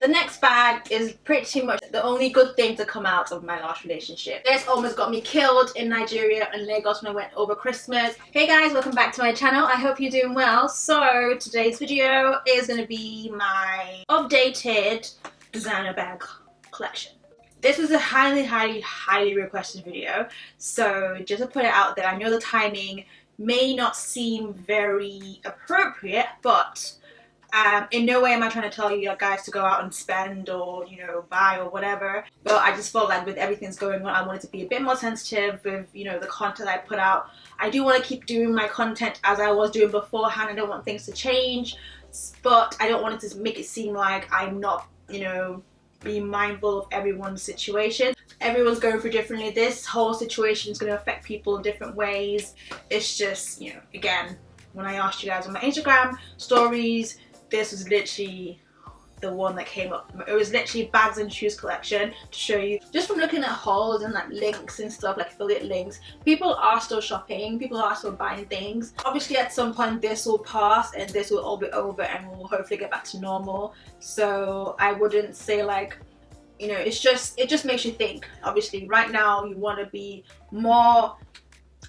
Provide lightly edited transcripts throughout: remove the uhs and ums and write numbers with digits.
The next bag is pretty much the only good thing to come out of my last relationship. This almost got me killed in Nigeria and Lagos when I went over Christmas. Hey guys, welcome back to my channel. I hope you're doing well. So today's video is going to be my updated designer bag collection. This was a highly requested video, so just to put it out there, I know the timing may not seem very appropriate, but in no way am I trying to tell you guys to go out and spend or, you know, buy or whatever. But I just felt like with everything that's going on, I wanted to be a bit more sensitive with, you know, the content I put out. I do want to keep doing my content as I was doing beforehand. I don't want things to change, but I don't want it to make it seem like I'm not, you know, being mindful of everyone's situation. Everyone's going through differently. This whole situation is going to affect people in different ways. It's just, you know, again, when I asked you guys on my Instagram stories, this was literally the one that came up. It was literally bags and shoes collection to show you. Just from looking at hauls and like links and stuff, like affiliate links, people are still shopping, people are still buying things. Obviously at some point this will pass and this will all be over and we'll hopefully get back to normal. So I wouldn't say like, you know, it just makes you think. Obviously right now you want to be more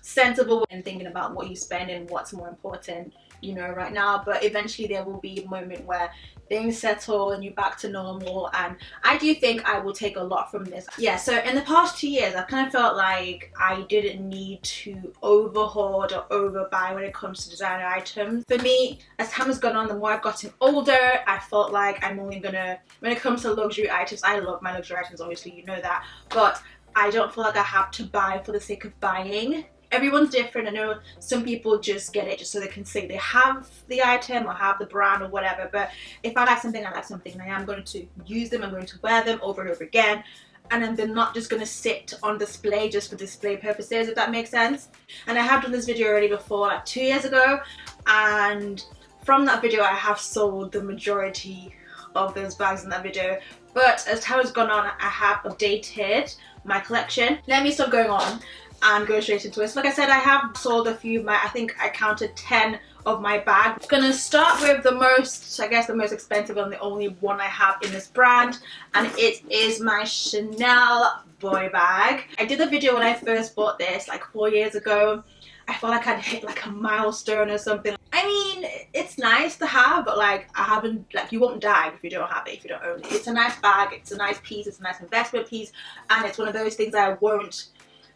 sensible and thinking about what you spend and what's more important, you know, right now. But eventually there will be a moment where things settle and you're back to normal, and I do think I will take a lot from this. Yeah, so in the past 2 years I kind of felt like I didn't need to overhoard or overbuy when it comes to designer items. For me, as time has gone on, the more I've gotten older, I felt like I'm only gonna, when it comes to luxury items, I love my luxury items, obviously you know that, but I don't feel like I have to buy for the sake of buying. Everyone's different. I know some people just get it just so they can say they have the item or have the brand or whatever, but if I like something, I like something, and I am going to use them, I'm going to wear them over and over again, and then they're not just going to sit on display just for display purposes, if that makes sense. And I have done this video already before, like 2 years ago, and from that video I have sold the majority of those bags in that video. But as time has gone on, I have updated my collection. Let me stop going on and go straight into it. So like I said, I have sold a few of my, I think I counted 10 of my bags. I'm gonna start with the most, I guess the most expensive and the only one I have in this brand, and it is my Chanel boy bag. I did a video when I first bought this like 4 years ago. I felt like I'd hit like a milestone or something. I mean, it's nice to have, but like I haven't, like you won't die if you don't have it, if you don't own it. It's a nice bag, it's a nice piece, it's a nice investment piece, and it's one of those things I won't,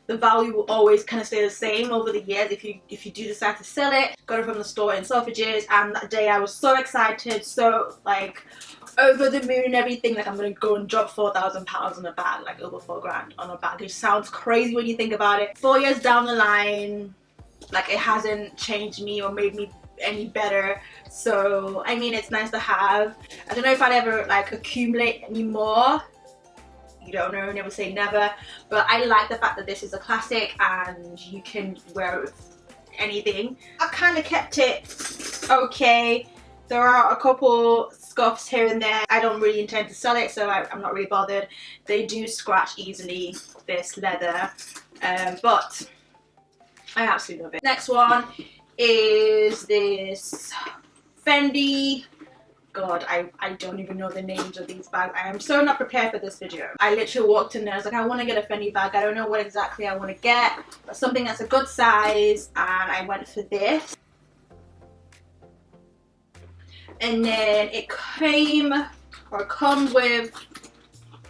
the value will always kind of stay the same over the years if you do decide to sell it. Got it from the store in Selfridges, and that day I was so excited, so like over the moon and everything, like I'm gonna go and drop £4,000 on a bag, like over 4 grand on a bag. It sounds crazy when you think about it. 4 years down the line, like it hasn't changed me or made me any better. So I mean, it's nice to have. I don't know if I'd ever like accumulate any more. You don't know, never say never, but I like the fact that this is a classic and you can wear it with anything. I've kind of kept it okay. There are a couple scuffs here and there. I don't really intend to sell it, so I'm not really bothered. They do scratch easily, this leather, but I absolutely love it. Next one is this Fendi, God, I don't even know the names of these bags. I am so not prepared for this video. I literally walked in there, I was like, I want to get a Fendi bag. I don't know what exactly I want to get, but something that's a good size, and I went for this. And then it came, or comes with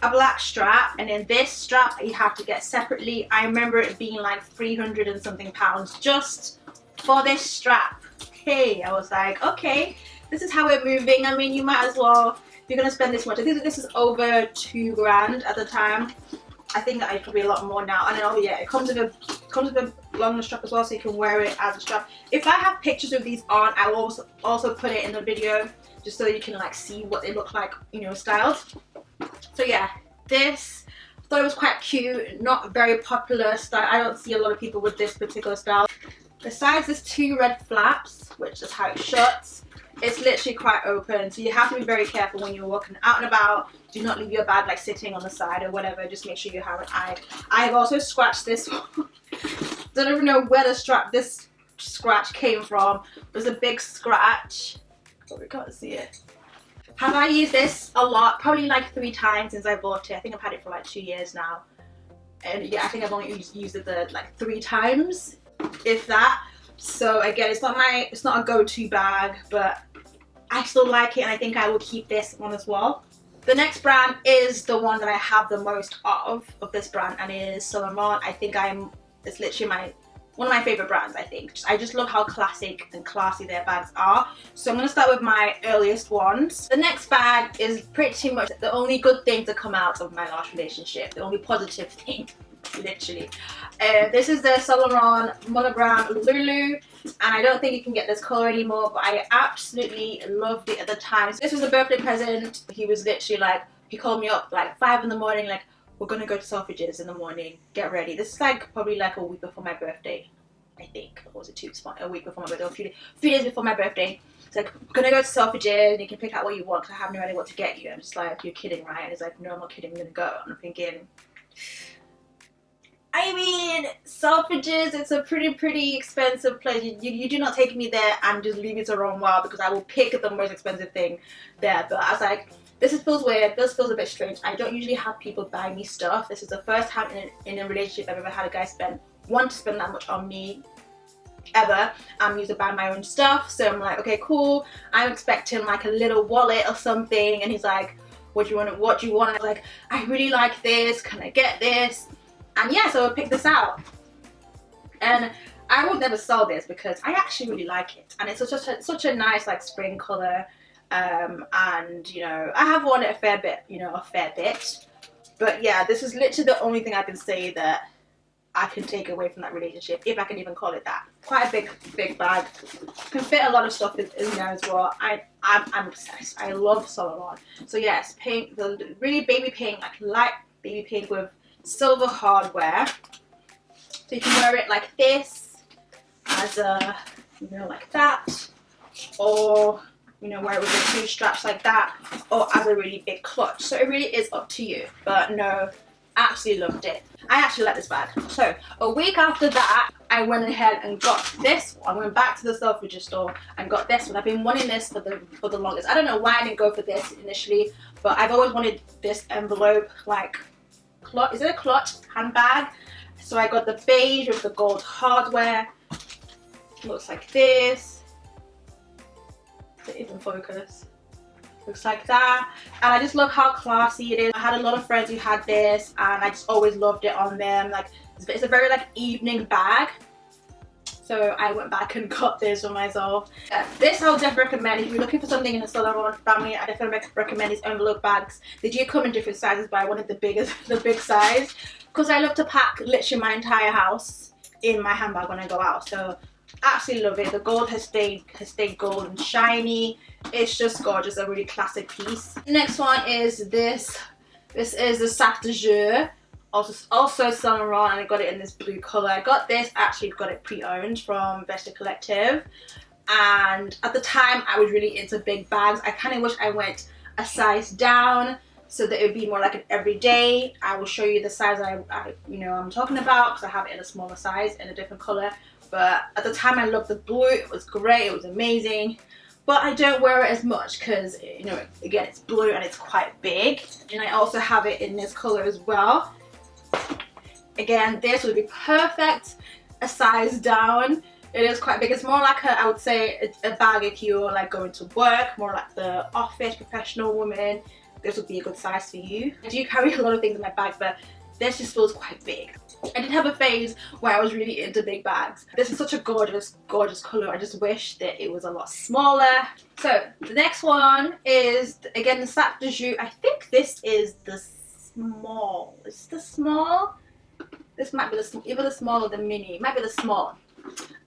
a black strap, and then this strap you have to get separately. I remember it being like 300 and something pounds just for this strap. Okay, I was like, okay, this is how we're moving. I mean, you might as well, if you're gonna spend this much. I think this is over 2 grand at the time. I think that it could be a lot more now. And then, oh yeah, it comes with a longer strap as well, so you can wear it as a strap. If I have pictures of these on, I will also put it in the video just so you can like see what they look like, you know, styled. So yeah, this, I thought it was quite cute. Not very popular style. I don't see a lot of people with this particular style. Besides there's 2 red flaps, which is how it shuts. It's literally quite open, so you have to be very careful when you're walking out and about. Do not leave your bag like sitting on the side or whatever. Just make sure you have an eye. I have also scratched this one. Don't even know where this scratch came from. It was a big scratch, but we can't see it. Have I used this a lot? Probably like 3 times since I bought it. I think I've had it for like 2 years now. And yeah, I think I've only used it like 3 times, if that. So again, it's not a go-to bag, but I still like it, and I think I will keep this one as well. The next brand is the one that I have the most of this brand, and it is Saint Laurent. I think it's literally one of my favorite brands. I just love how classic and classy their bags are. So I'm going to start with my earliest ones. The next bag is pretty much the only good thing to come out of my last relationship, the only positive thing, literally. This is the Saint Laurent Monogram Lulu, and I don't think you can get this color anymore, but I absolutely loved it at the time. So this was a birthday present. He was literally like, he called me up like 5 in the morning, like, we're gonna go to Selfridges in the morning, get ready. This is like probably like a week before my birthday, I think. Or was it a week before my birthday, or a few days before my birthday. It's like, we're gonna go to Selfridges and you can pick out what you want, because I have no idea what to get you. I'm just like, you're kidding, right? And he's like, no, I'm not kidding, I'm gonna go. And I'm thinking, I mean, Selfridges, it's a pretty expensive place. You do not take me there and just leave me to run wild, because I will pick the most expensive thing there. But I was like, this feels weird, this feels a bit strange. I don't usually have people buy me stuff. This is the first time in a relationship I've ever had a guy want to spend that much on me, ever. I'm used to buy my own stuff, so I'm like, okay, cool. I'm expecting like a little wallet or something, and he's like, what do you want? I was like, I really like this, can I get this? And yeah, so I picked this out. And I would never sell this because I actually really like it, and it's such a nice like spring color. And you know, I have worn it a fair bit, but yeah, this is literally the only thing I can say that I can take away from that relationship, if I can even call it that. Quite a big bag, can fit a lot of stuff in there as well. I'm obsessed. I love Saint Laurent. So yes, pink, the really baby pink, like light baby pink with silver hardware. So you can wear it like this, as a, you know, like that, or you know, wear it with the 2 straps like that, or as a really big clutch. So it really is up to you. But no, absolutely loved it. I actually like this bag. So a week after that, I went ahead and got this one. I went back to the Selfridges store and got this one. I've been wanting this for the longest. I don't know why I didn't go for this initially, but I've always wanted this envelope, like, is it a clutch handbag? So I got the beige with the gold hardware. Looks like this. Does it even focus? Looks like that. And I just love how classy it is. I had a lot of friends who had this, and I just always loved it on them. Like, it's a very like evening bag. So I went back and got this for myself. This I would definitely recommend if you're looking for something in the Saint Laurent family. I definitely recommend these envelope bags. They do come in different sizes, but I wanted the big size, because I love to pack literally my entire house in my handbag when I go out. So absolutely love it. The gold has stayed gold and shiny. It's just gorgeous, a really classic piece. The next one is this. This is the Sac de Jour. Also Saint Laurent, and I got it in this blue color. I got it pre-owned from Vesta Collective, and at the time I was really into big bags. I kind of wish I went a size down so that it would be more like an everyday. I will show you the size I'm talking about, because I have it in a smaller size in a different color. But at the time I loved the blue. It was great, it was amazing. But I don't wear it as much because, you know, again, it's blue and it's quite big. And I also have it in this color as well. Again, this would be perfect a size down. It is quite big. It's more like I would say a bag if you're like going to work, more like the office professional woman. This would be a good size for you. I do carry a lot of things in my bag, but this just feels quite big. I did have a phase where I was really into big bags. This is such a gorgeous color. I just wish that it was a lot smaller. So the next one is again the Sac de Jour. I think this is the small. Is this the small? This might be either the small or the mini. It might be the small.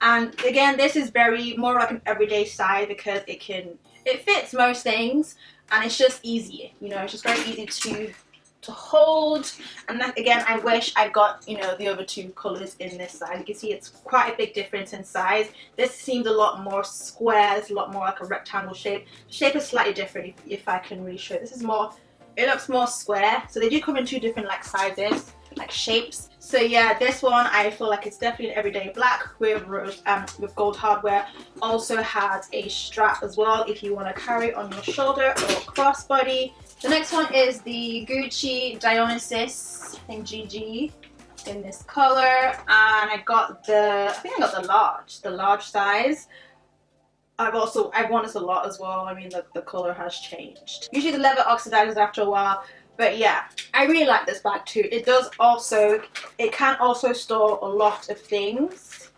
And again, this is more like an everyday size, because it fits most things, and it's just easy. You know, it's just very easy to hold. And that, again, I wish I got, you know, the other 2 colors in this size. You can see it's quite a big difference in size. This seems a lot more square. It's a lot more like a rectangle shape. The shape is slightly different if I can really show it. This is more, it looks more square. So they do come in 2 different like sizes. like shapes. So yeah, this one I feel like it's definitely an everyday black with gold hardware. Also has a strap as well if you want to carry it on your shoulder or crossbody. The next one is the Gucci Dionysus, I think GG, in this color, and I got I think I got the large size. I've worn this a lot as well. I mean, the color has changed. Usually the leather oxidizes after a while, but yeah, I really like this bag too. It can also store a lot of things.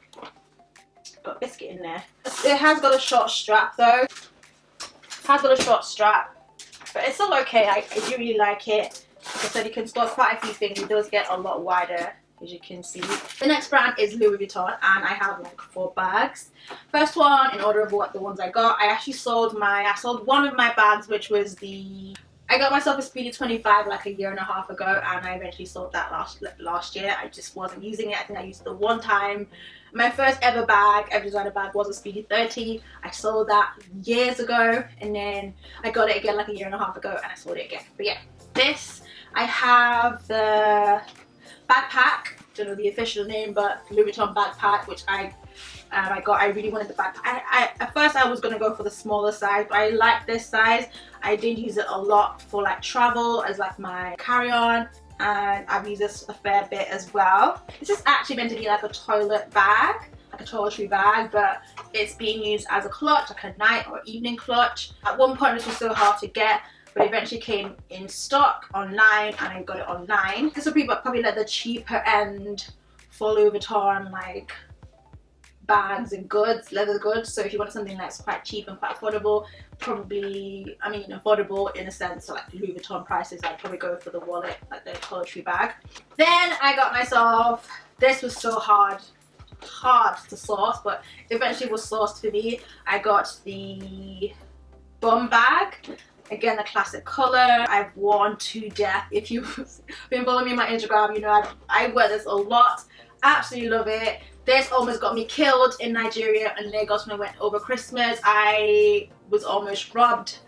Got a biscuit in there. It has got a short strap though. But it's still okay. I do really like it. Like I said, you can store quite a few things. It does get a lot wider, as you can see. The next brand is Louis Vuitton, and I have like 4 bags. First one, in order of the ones I got, I actually sold one of my bags, which was I got myself a Speedy 25 like a year and a half ago, and I eventually sold that last year. I just wasn't using it. I think I used it the one time. My first ever designer bag was a Speedy 30. I sold that years ago, and then I got it again like a year and a half ago, and I sold it again. But yeah, this, I have the backpack, don't know the official name, but Louis Vuitton backpack, which I really wanted the backpack. At first I was going to go for the smaller size, but I like this size. I did use it a lot for like travel as like my carry-on, and I've used this a fair bit as well. This is actually meant to be like a toilet bag, like a toiletry bag, but it's being used as a clutch, like a night or evening clutch. At one point this was so hard to get, but eventually came in stock online, and I got it online. This would be probably like the cheaper end for Louis Vuitton like bags and goods, leather goods. So if you want something that's quite cheap and quite affordable, probably, I mean affordable in a sense, so like Louis Vuitton prices, I'd probably go for the wallet, like the toiletry bag. Then I got myself, this was so hard to source, but eventually was sourced for me. I got the bum bag. Again, the classic color. I've worn to death. If you've been following me on my Instagram, you know I wear this a lot. Absolutely love it. This almost got me killed in Nigeria and Lagos when I went over Christmas. I was almost robbed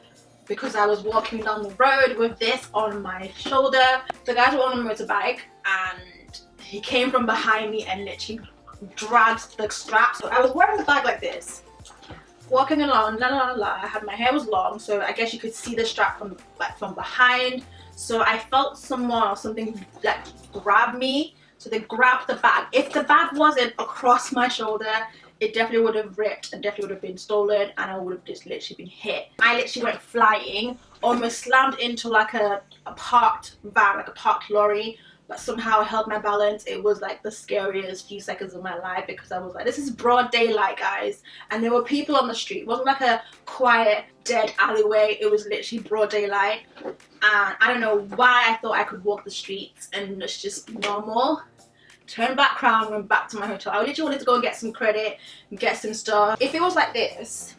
because I was walking down the road with this on my shoulder. The guy was on a motorbike, and he came from behind me and literally dragged the strap. So I was wearing the bag like this, walking along, my hair was long, so I guess you could see the strap from behind. So I felt someone or something like grab me. So they grabbed the bag. If the bag wasn't across my shoulder, it definitely would have ripped and definitely would have been stolen, and I would have just literally been hit. I literally went flying, almost slammed into like a parked van, like a parked lorry, but somehow I held my balance. It was like the scariest few seconds of my life, because I was like, this is broad daylight, guys, and there were people on the street. It wasn't like a quiet dead alleyway, it was literally broad daylight, and I don't know why I thought I could walk the streets and it's just normal. Turned back around, went back to my hotel. I literally wanted to go and get some credit and get some stuff. If it was like this,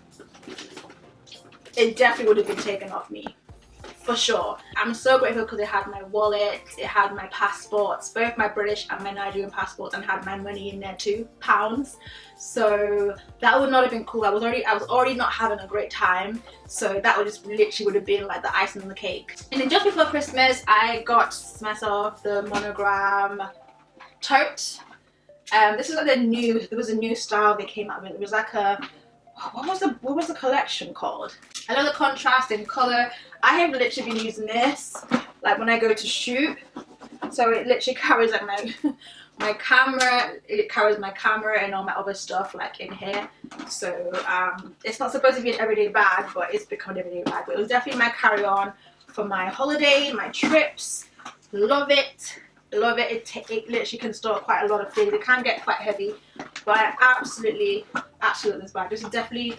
it definitely would have been taken off me, for sure. I'm so grateful because it had my wallet, it had my passports, both my British and my Nigerian passports, and had my money in there too, pounds. So that would not have been cool. I was already not having a great time, so that would just literally would have been like the icing on the cake. And then just before Christmas, I got myself the Monogram tote. This is like there was a new style they came out with. It was like a, what was the collection called? I love the contrast in color. I have literally been using this like when I go to shoot. So it literally carries like my camera, it carries my camera and all my other stuff like in here. So it's not supposed to be an everyday bag, but it's become an everyday bag. But it was definitely my carry-on for my holiday, my trips. Love it. Love it. It literally can store quite a lot of things. It can get quite heavy, but I absolutely love this bag. This is definitely,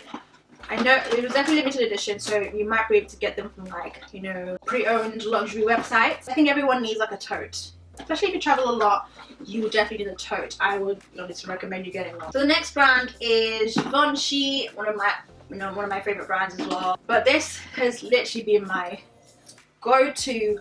I know it was definitely limited edition, so you might be able to get them from like, you know, pre-owned luxury websites. I think everyone needs like a tote, especially if you travel a lot. You definitely need a tote. I would honestly recommend you getting one. So the next brand is Givenchy, one of my favorite brands as well. But this has literally been my go-to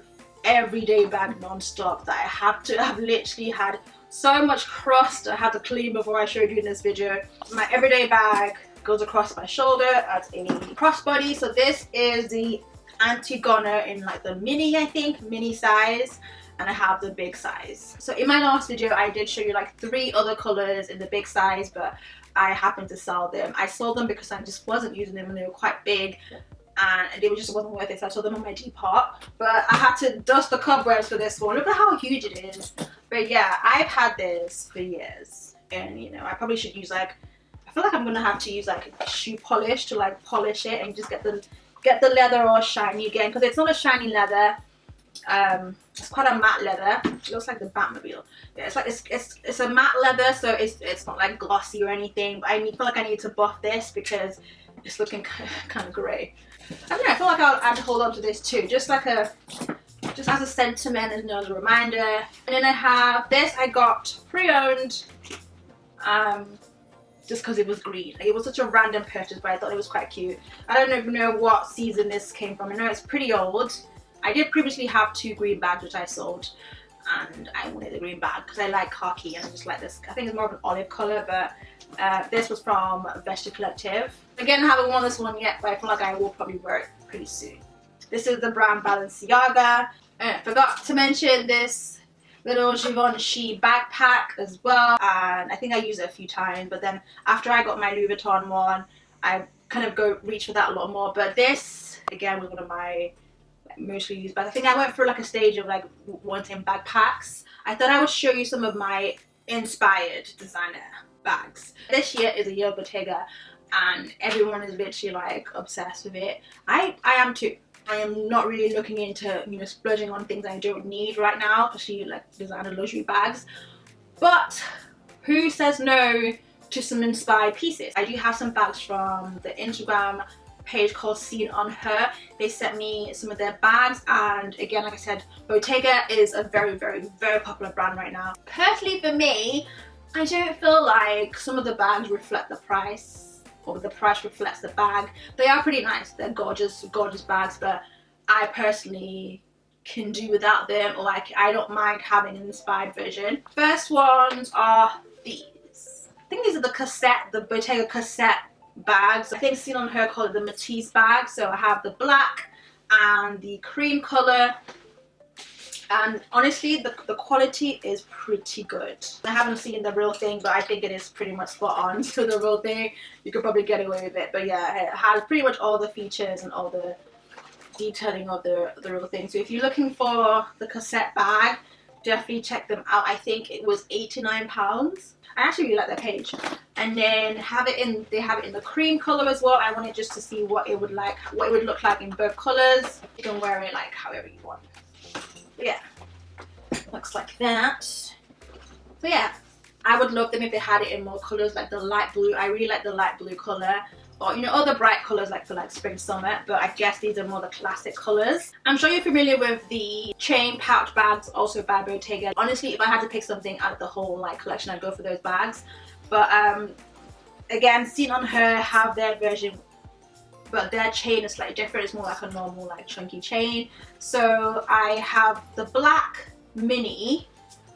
everyday bag non-stop, that I've literally had so much crust I had to clean before I showed you in this video. My everyday bag goes across my shoulder as a crossbody. So this is the Antigona in like the mini, I think, mini size. and I have the big size. So in my last video I did show you like 3 other colors in the big size, but I happened to sell them. I sold them because I just wasn't using them and they were quite big and they just wasn't worth it, so I sold them on my Depop. But I had to dust the cobwebs for this one. Look at how huge it is. But yeah, I've had this for years, and you know, I probably should use like, I feel like I'm gonna have to use like shoe polish to like polish it and just get the leather all shiny again, because it's not a shiny leather. It's quite a matte leather. It looks like the Batmobile. Yeah, it's like it's a matte leather, so it's not like glossy or anything. But I feel like I need to buff this because it's looking kind of grey. I don't know, I feel like I'd hold on to this too, just as a sentiment and as a reminder. And then I have this. I got pre-owned, just because it was green. Like, it was such a random purchase, but I thought it was quite cute. I don't even know what season this came from. I know it's pretty old. I did previously have 2 green bags which I sold, and I wanted the green bag because I like khaki and I just like this. I think it's more of an olive colour, but this was from Vesture Collective. Again, I haven't worn this one yet, but I feel like I will probably wear it pretty soon. This is the brand Balenciaga. I forgot to mention this little Givenchy backpack as well, and I think I used it a few times, but then after I got my Louis Vuitton one, I kind of reach for that a lot more. But this again was one of my mostly used bags. I think I went through like a stage of like wanting backpacks. I thought I would show you some of my inspired designer bags. This year is a year of Bottega, and everyone is literally like obsessed with it. I am too. I am not really looking into, you know, splurging on things I don't need right now, especially like designer luxury bags. But who says no to some inspired pieces? I do have some bags from the Instagram page called Seen on Her. They sent me some of their bags, and again, like I said, Bottega is a very, very, very popular brand right now. Personally for me, I don't feel like some of the bags reflect the price, or the price reflects the bag. They are pretty nice, they're gorgeous, gorgeous bags, but I personally can do without them, or like I don't mind having an inspired version. First ones are these. I think these are the Bottega cassette bags. I think Seen on Her called it the Matisse bag. So I have the black and the cream color, and honestly the quality is pretty good. I haven't seen the real thing, but I think it is pretty much spot on to the real thing. You could probably get away with it, but yeah, it has pretty much all the features and all the detailing of the real thing. So if you're looking for the cassette bag, definitely check them out. I think it was £89. I actually really like their page. And then they have it in the cream color as well. I wanted just to see what it would look like in both colors. You can wear it like however you want. But yeah, looks like that. So yeah, I would love them if they had it in more colors, like the light blue. I really like the light blue color, or you know, other bright colors like for like spring summer, but I guess these are more the classic colors. I'm sure you're familiar with the chain pouch bags, also by Bottega. Honestly, if I had to pick something out of the whole like collection, I'd go for those bags. But again, Seen on Her have their version, but their chain is slightly different. It's more like a normal like chunky chain. So I have the black mini.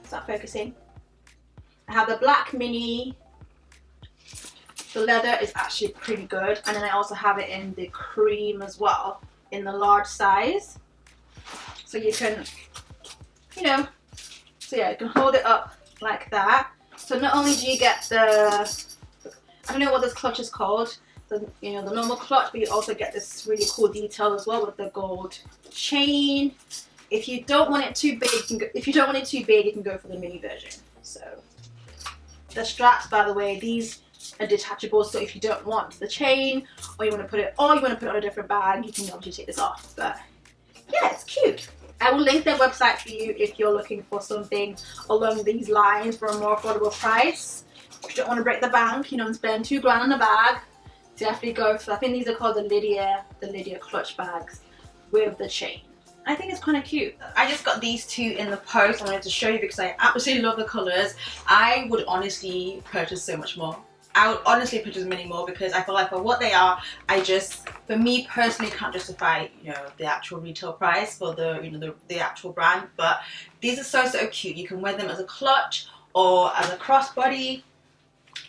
Is that focusing? I have the black mini. The leather is actually pretty good, and then I also have it in the cream as well, in the large size. So you can, you know, so yeah, you can hold it up like that. So not only do you get the, I don't know what this clutch is called, the normal clutch, but you also get this really cool detail as well with the gold chain. If you don't want it too big, you can go for the mini version. So the straps, by the way, these are detachable. So if you don't want the chain, or you want to put it on a different bag, you can obviously take this off. But yeah, it's cute. I will link their website for you if you're looking for something along these lines for a more affordable price. If you don't want to break the bank, you know, and spend £2 grand on a bag, definitely go for, I think these are called the Lydia clutch bags with the chain. I think it's kind of cute. I just got these 2 in the post. I wanted to show you because I absolutely love the colours. I would honestly purchase so much more. I would honestly purchase many more because I feel like for what they are, for me personally, can't justify, you know, the actual retail price for the actual brand. But these are so cute. You can wear them as a clutch or as a crossbody.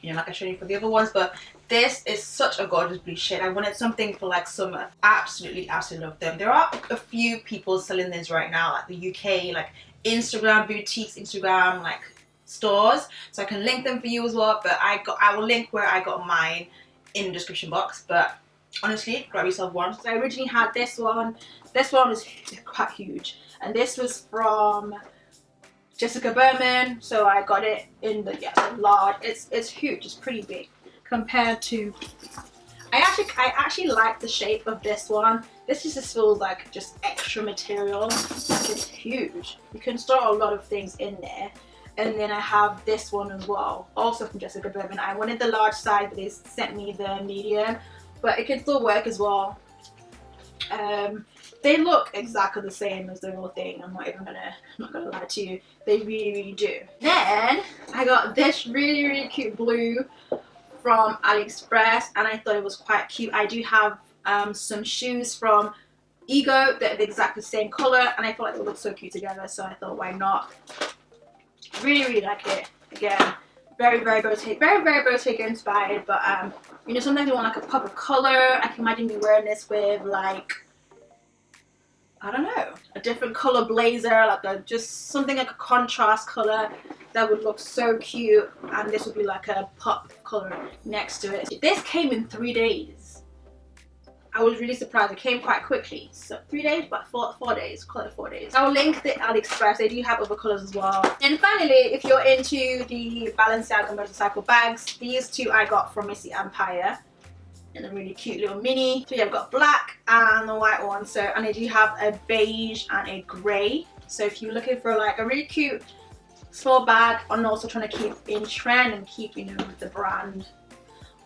you know, like I showed you for the other ones. But this is such a gorgeous blue shade. I wanted something for like summer. Absolutely love them. There are a few people selling this right now, like the UK, like Instagram boutiques, Instagram like stores, so I can link them for you as well. But I will link where I got mine in the description box. But honestly, grab yourself one. So I originally had this one. This one is quite huge, and this was from Jessica Berman, so I got it in the large. It's huge. It's pretty big compared to. I actually like the shape of this one. This just feels like just extra material. Like it's huge. You can store a lot of things in there. And then I have this one as well, also from Jessica Berman. I wanted the large size, but they sent me the medium, but it can still work as well. They look exactly the same as the real thing. I'm not gonna lie to you. They really do. Then I got this really cute blue from AliExpress, and I thought it was quite cute. I do have some shoes from Ego that are the exact same color, and I thought like they would look so cute together, so I thought why not. Really like it. Again, very Bottega inspired, but you know, sometimes you want like a pop of color. I can imagine me wearing this with like, I don't know, a different color blazer, like just something like a contrast color that would look so cute, and this would be like a pop color next to it. This came in 3 days. I was really surprised. It came quite quickly. So 3 days, but four days. Call it 4 days. I'll link the AliExpress. They do have other colors as well. And finally, if you're into the Balenciaga Motorcycle Bags, these two I got from Missy Empire in a really cute little mini. So yeah, I've got black and the white one. So, and they do have a beige and a grey. So if you're looking for like a really cute small bag and also trying to keep in trend and keep, you know, with the brand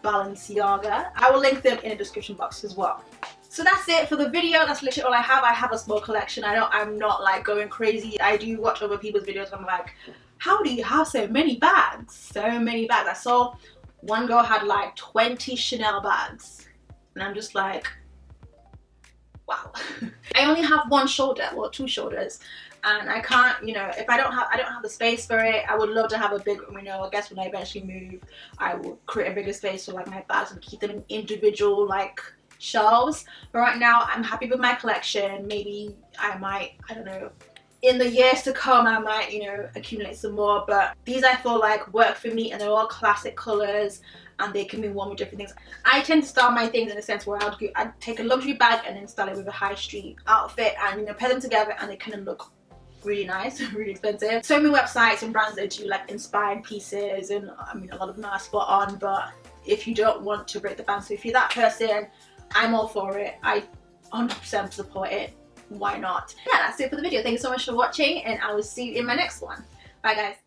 Balenciaga, I will link them in the description box as well. So that's it for the video. That's literally all I have. I have a small collection. I know I'm not like going crazy. I do watch other people's videos and I'm like, how do you have so many bags? So many bags. I saw one girl had like 20 Chanel bags, and I'm just like, wow. I only have one shoulder, well, 2 shoulders, and I can't, you know, if I don't have the space for it. I would love to have a big, you know, I guess when I eventually move, I will create a bigger space for like my bags and keep them in individual like shelves. But right now I'm happy with my collection. Maybe I might, I don't know, in the years to come I might, you know, accumulate some more, but these I feel like work for me, and they're all classic colors and they can be worn with different things. I tend to style my things in a sense where I'd take a luxury bag and then style it with a high street outfit, and you know, pair them together and they kind of look really nice, really expensive. So many websites and brands that do like inspired pieces, and I mean a lot of them are spot on, but if you don't want to break the bank, so if you're that person, I'm all for it. I 100% support it. Why not? Yeah, that's it for the video. Thank you so much for watching, and I will see you in my next one. Bye guys.